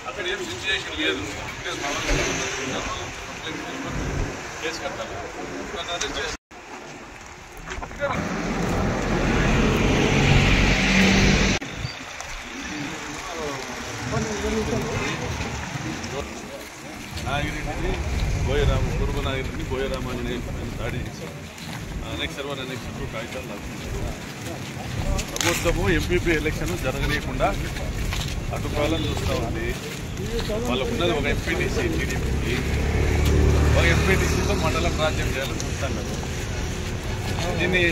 అక్కడ ఏం సిచ్యువేషన్ లేదు కేసు కట్టాలి నాగిరెడ్డిని బోయరాము కురుబ నాగిరెడ్డిని బోయరామాన్ని దాడి చేశారు. అనేక సర్వర్ అనేక కాగితాలు లాక్కుంటారు. ప్రభుత్వము ఎంపీపీ ఎలక్షన్ జరగలేకుండా అటుపాలను చూస్తూ ఉంది. వాళ్ళకున్నది ఒక ఎంపీటీసీ టీడీపీకి, ఒక ఎంపీటీసీతో మండలం రాజ్యం చేయాలని చూస్తాను. దీన్ని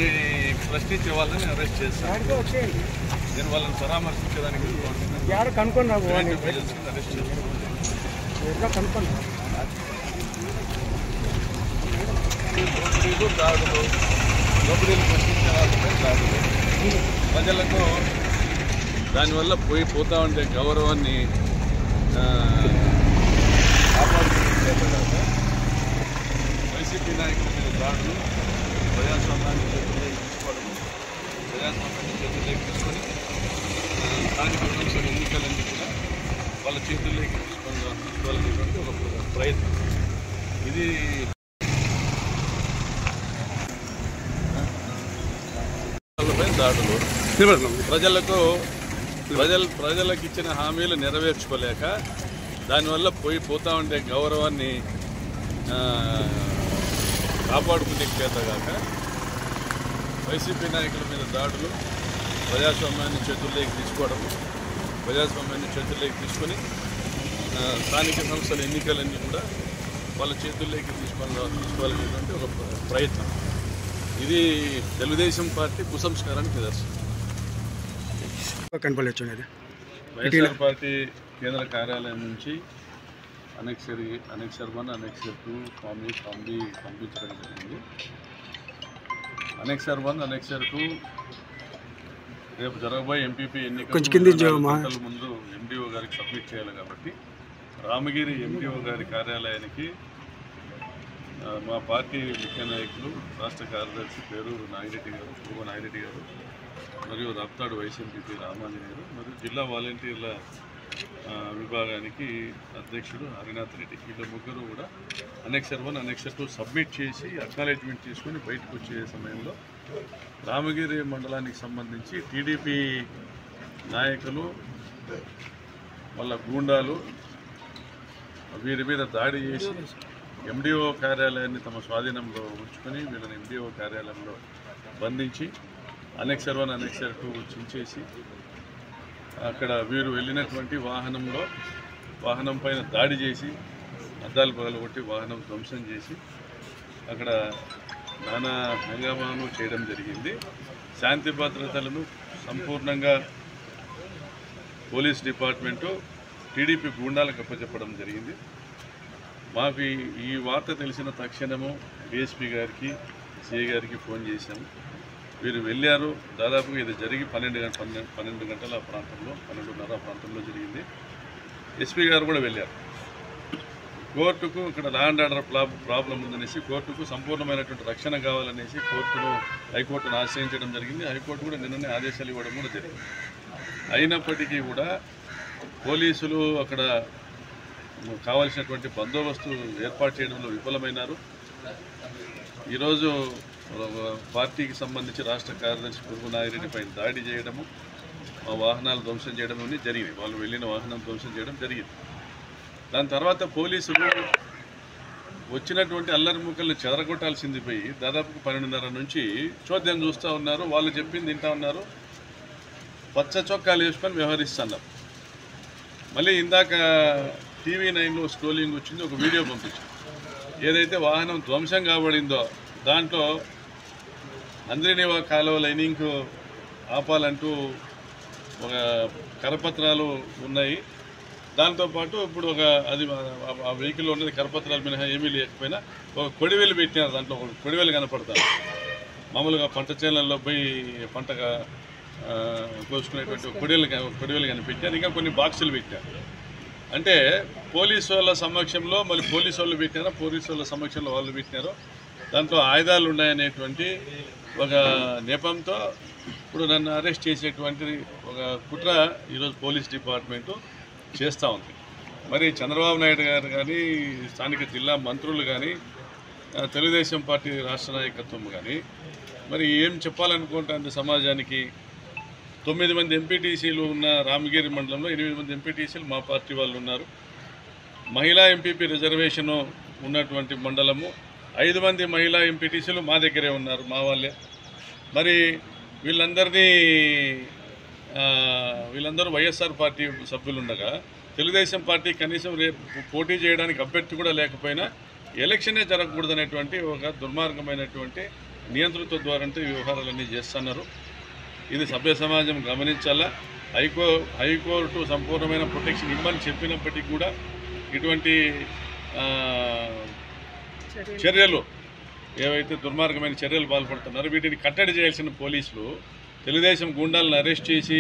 ప్రశ్నించే వాళ్ళని అరెస్ట్ చేస్తాను. నేను వాళ్ళని పరామర్శించడానికి అరెస్ట్ చేస్తాను. దాడులు దోపిడీలు ప్రశ్నించే వాళ్ళపై దాడులు ప్రజలకు దానివల్ల పోతా ఉండే గౌరవాన్ని కాపాడుకునే వైసీపీ నాయకుల మీద దాడులు ప్రజాస్వామ్యాన్ని చేతుల్లోకి తీసుకోవడం, ప్రజాస్వామ్యాన్ని చేతుల్లోకి తీసుకొని స్థానిక సంస్థల ఎన్నికలన్నీ కూడా వాళ్ళ చేతుల్లోకి తీసుకోవాలనేటువంటి ఒక ప్రయత్నం. ఇది దాడులు ప్రజలకు ఇచ్చిన హామీలు నెరవేర్చుకోలేక దానివల్ల పోతా ఉండే గౌరవాన్ని కాపాడుకునే చేతగాక వైసీపీ నాయకుల మీద దాడులు, ప్రజాస్వామ్యాన్ని చేతుల్లోకి తీసుకోవడం, ప్రజాస్వామ్యాన్ని చేతుల్లోకి తీసుకొని స్థానిక సంస్థల ఎన్నికలన్నీ కూడా వాళ్ళ చేతుల్లోకి తీసుకోవాలనేటువంటి ఒక ప్రయత్నం. ఇది తెలుగుదేశం పార్టీ కుసంస్కారానికి నిదర్శనం. వైఎస్ఆర్ పార్టీ కేంద్ర కార్యాలయం నుంచి అనెక్సర్ 1, అనెక్సర్ 2 పంపించడం జరిగింది. అనెక్సర్ 1, అనెక్సర్ 2 రేపు జరగబోయే ఎంపీపీ ఎన్నికల ముందు ఎండిఓ గారికి సబ్మిట్ చేయాలి కాబట్టి రామగిరి ఎండిఓ గారి కార్యాలయానికి మా పార్టీ ముఖ్య నాయకులు, రాష్ట్ర కార్యదర్శి పేరూరు నాగిరెడ్డి గారు, పూర్వ నాగిరెడ్డి గారు, మరియు రప్తాడు వైఎస్ఎంపీ రామాంజనేయులు, మరియు జిల్లా వాలంటీర్ల విభాగానికి అధ్యక్షుడు హరినాథ్ రెడ్డి, వీళ్ళ ముగ్గురు కూడా అనెక్సర్ 1, అనెక్సర్ 2 సబ్మిట్ చేసి అక్నాలెడ్జ్మెంట్ తీసుకొని బయటకు వచ్చే సమయంలో రామగిరి మండలానికి సంబంధించి టీడీపీ నాయకులు వాళ్ళ గూండాలు వీరి మీద దాడి చేసి ఎండిఓ కార్యాలయాన్ని తమ స్వాధీనంలో ఉంచుకొని వీళ్ళని ఎండిఓ కార్యాలయంలో బంధించి అనెక్సర్ 1, అనెక్సర్ 2 చించేసి అక్కడ వీరు వెళ్ళినటువంటి వాహనం పైన దాడి చేసి అద్దాలు పగలగొట్టి వాహనం ధ్వంసం చేసి అక్కడ నానా హంగామాను చేయడం జరిగింది. శాంతి భద్రతలను సంపూర్ణంగా పోలీస్ డిపార్ట్మెంటు టీడీపీ గూండాలకు అప్పచెప్పడం జరిగింది. మాకు ఈ వార్త తెలిసిన తక్షణము డిఎస్పీ గారికి, సిఐ గారికి ఫోన్ చేశాము. వీరు వెళ్ళారు. దాదాపుగా ఇది జరిగి 12 గంటల ప్రాంతంలో, 12:30 ప్రాంతంలో జరిగింది. ఎస్పీ గారు కూడా వెళ్ళారు. కోర్టుకు ఇక్కడ లా అండ్ ఆర్డర్ ప్రాబ్లం ఉందనేసి కోర్టుకు సంపూర్ణమైనటువంటి రక్షణ కావాలనేసి హైకోర్టును ఆశ్రయించడం జరిగింది. హైకోర్టు కూడా నిన్ననే ఆదేశాలు ఇవ్వడం కూడా జరిగింది. అయినప్పటికీ కూడా పోలీసులు అక్కడ కావాల్సినటువంటి బందోబస్తు ఏర్పాటు చేయడంలో విఫలమైనారు. ఈరోజు పార్టీకి సంబంధించి రాష్ట్ర కార్యదర్శి పూర్వ నాగిరెడ్డిపై దాడి చేయడము, మా వాహనాలు ధ్వంసం చేయడం అన్నీ జరిగింది. వాళ్ళు వెళ్ళిన వాహనం ధ్వంసం చేయడం జరిగింది. దాని తర్వాత పోలీసులు వచ్చినటువంటి అల్లరి ముక్కల్ని చెదరగొట్టాల్సింది పోయి దాదాపు 12:30 నుంచి చోద్యం చూస్తూ ఉన్నారు. వాళ్ళు చెప్పింది వింటా ఉన్నారు. పచ్చ చొక్కాలు వేసుకొని వ్యవహరిస్తున్నారు. మళ్ళీ ఇందాక TV9లో స్క్రోలింగ్ వచ్చింది, ఒక వీడియో పంపించింది. ఏదైతే వాహనం ధ్వంసం కాబడిందో దాంట్లో అంద్రినివా కాలువ లైనింగ్ ఆపాలంటూ ఒక కరపత్రాలు ఉన్నాయి. దాంతోపాటు ఇప్పుడు ఆ వెహికల్లో ఉన్నది కరపత్రాలు మినహా ఏమీ లేకపోయినా ఒక కొడివేలు పెట్టినారు. దాంట్లో ఒక కొడివేలు కనపడతారు. మామూలుగా పంట చేనులలో పోయి పంటగా కోసుకునేటువంటి కొడివేలు కనిపెట్టారు. ఇంకా కొన్ని బాక్సులు పెట్టారు. అంటే పోలీసు వాళ్ళ సమక్షంలో మళ్ళీ పోలీసు వాళ్ళు పెట్టినారో, పోలీసు వాళ్ళ సమక్షంలో వాళ్ళు పెట్టినారో, దాంట్లో ఆయుధాలు ఉన్నాయనేటువంటి ఒక నెపంతో ఇప్పుడు నన్ను అరెస్ట్ చేసేటువంటి ఒక కుట్ర ఈరోజు పోలీస్ డిపార్ట్మెంటు చేస్తూ ఉంది. మరి చంద్రబాబు నాయుడు గారు కానీ, స్థానిక జిల్లా మంత్రులు కానీ, తెలుగుదేశం పార్టీ రాష్ట్ర నాయకత్వం కానీ మరి ఏం చెప్పాలనుకుంటుంది సమాజానికి? 9 మంది ఎంపీటీసీలు ఉన్న రామగిరి మండలంలో 8 మంది ఎంపీటీసీలు మా పార్టీ వాళ్ళు ఉన్నారు. మహిళా ఎంపీపీ రిజర్వేషను ఉన్నటువంటి మండలము 5 మంది మహిళా ఎంపీటీసీలు మా దగ్గరే ఉన్నారు, మా వాళ్ళే. మరి వీళ్ళందరూ వైఎస్ఆర్ పార్టీ సభ్యులు ఉండగా తెలుగుదేశం పార్టీ కనీసం రేపు పోటీ చేయడానికి అభ్యర్థి కూడా లేకపోయినా ఎలక్షనే జరగకూడదనేటువంటి ఒక దుర్మార్గమైనటువంటి నియంతృత్వ ద్వారా వ్యవహారాలన్నీ చేస్తున్నారు. ఇది సభ్య సమాజం గమనించాలా. హైకోర్టు సంపూర్ణమైన ప్రొటెక్షన్ ఇవ్వని చెప్పినప్పటికీ కూడా ఇటువంటి చర్యలు ఏవైతే దుర్మార్గమైన చర్యలు పాల్పడుతున్నారో వీటిని కట్టడి చేయాల్సిన పోలీసులు, తెలుగుదేశం గుండాలను అరెస్ట్ చేసి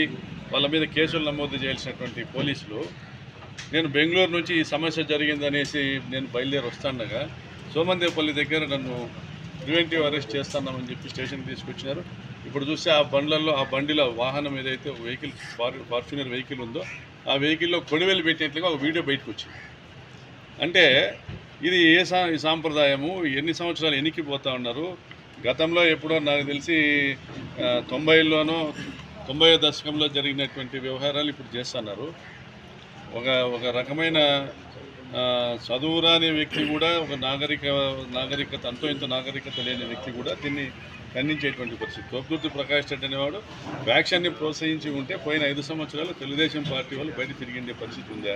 వాళ్ళ మీద కేసులు నమోదు చేయాల్సినటువంటి పోలీసులు, నేను బెంగళూరు నుంచి ఈ సమస్య జరిగిందనేసి నేను బయలుదేరి వస్తానగా సోమందేపల్లి దగ్గర నన్ను ప్రివెంటివ్ అరెస్ట్ చేస్తున్నామని చెప్పి స్టేషన్కి తీసుకొచ్చినారు. ఇప్పుడు చూస్తే ఆ బండిలో వాహనం ఏదైతే వెహికల్ ఫార్చునర్ వెహికల్ ఉందో ఆ వెహికల్లో కొడివెలు పెట్టినట్లుగా ఒక వీడియో బయటకు వచ్చింది. అంటే ఇది ఏ సాంప్రదాయము? ఎన్ని సంవత్సరాలు ఎన్నికిపోతూ ఉన్నారు? గతంలో ఎప్పుడో నాకు తెలిసి 90లోనో 90వ దశకంలో జరిగినటువంటి వ్యవహారాలు ఇప్పుడు చేస్తున్నారు. ఒక రకమైన చదువురాని వ్యక్తి కూడా, ఒక నాగరికత అంతో ఇంత నాగరికత లేని వ్యక్తి కూడా దీన్ని ఖండించేటువంటి పరిస్థితి. తోపుదుర్తి ప్రకాష్ రెడ్డి అనేవాడు ఫ్యాక్షన్ని ప్రోత్సహించి ఉంటే పోయిన 5 సంవత్సరాలు తెలుగుదేశం పార్టీ వాళ్ళు బయట తిరిగిండే పరిస్థితి ఉందా?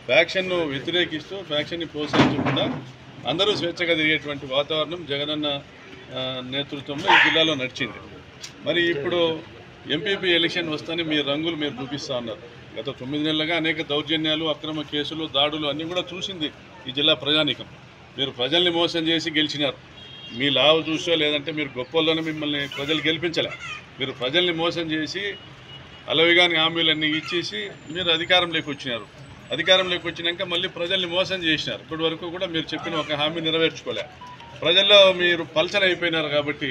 ఫ్యాక్షన్ను వ్యతిరేకిస్తూ ఫ్యాక్షన్ని ప్రోత్సహించకుండా అందరూ స్వేచ్ఛగా తిరిగేటువంటి వాతావరణం జగనన్న నేతృత్వంలో ఈ జిల్లాలో నడిచింది. మరి ఇప్పుడు ఎంపీపీ ఎలక్షన్ వస్తానే మీ రంగులు మీరు చూపిస్తూ ఉన్నారు. గత 9 నెలలుగా అనేక దౌర్జన్యాలు, అక్రమ కేసులు, దాడులు అన్నీ కూడా చూసింది ఈ జిల్లా ప్రజానీకం. మీరు ప్రజల్ని మోసం చేసి గెలిచినారు. మీ లావు చూసో లేదంటే మీరు గొప్పల్లోనే మిమ్మల్ని ప్రజలు గెలిపించలే. మీరు ప్రజల్ని మోసం చేసి అలవిగాని హామీలన్నీ ఇచ్చేసి మీరు అధికారంలోకి వచ్చినారు. అధికారంలోకి వచ్చినాక మళ్ళీ ప్రజల్ని మోసం చేసినారు. ఇప్పటి వరకు కూడా మీరు చెప్పిన ఒక హామీ నెరవేర్చుకోలే. ప్రజల్లో మీరు పల్చన అయిపోయినారు. కాబట్టి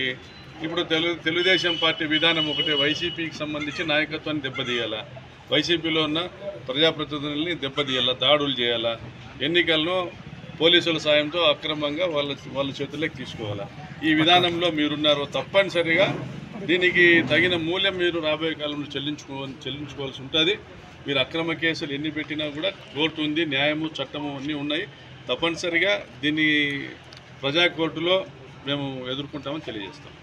ఇప్పుడు తెలుగుదేశం పార్టీ విధానం ఒకటే, వైసీపీకి సంబంధించి నాయకత్వాన్ని దెబ్బతీయాలా, వైసీపీలో ఉన్న ప్రజాప్రతినిధుల్ని దెబ్బతీయాలా, దాడులు చేయాలా, ఎన్నికలను పోలీసుల సాయంతో అక్రమంగా వాళ్ళ చేతుల్లోకి తీసుకోవాలా. ఈ విధానంలో మీరున్నారు. తప్పనిసరిగా దీనికి తగిన మూల్యం మీరు రాబోయే కాలంలో చెల్లించుకోవాల్సి ఉంటుంది. మీరు అక్రమ కేసులు ఎన్ని పెట్టినా కూడా కోర్టు ఉంది, న్యాయము, చట్టము అన్నీ ఉన్నాయి. తప్పనిసరిగా దీన్ని ప్రజా కోర్టులో మేము ఎదుర్కొంటామని తెలియజేస్తాం.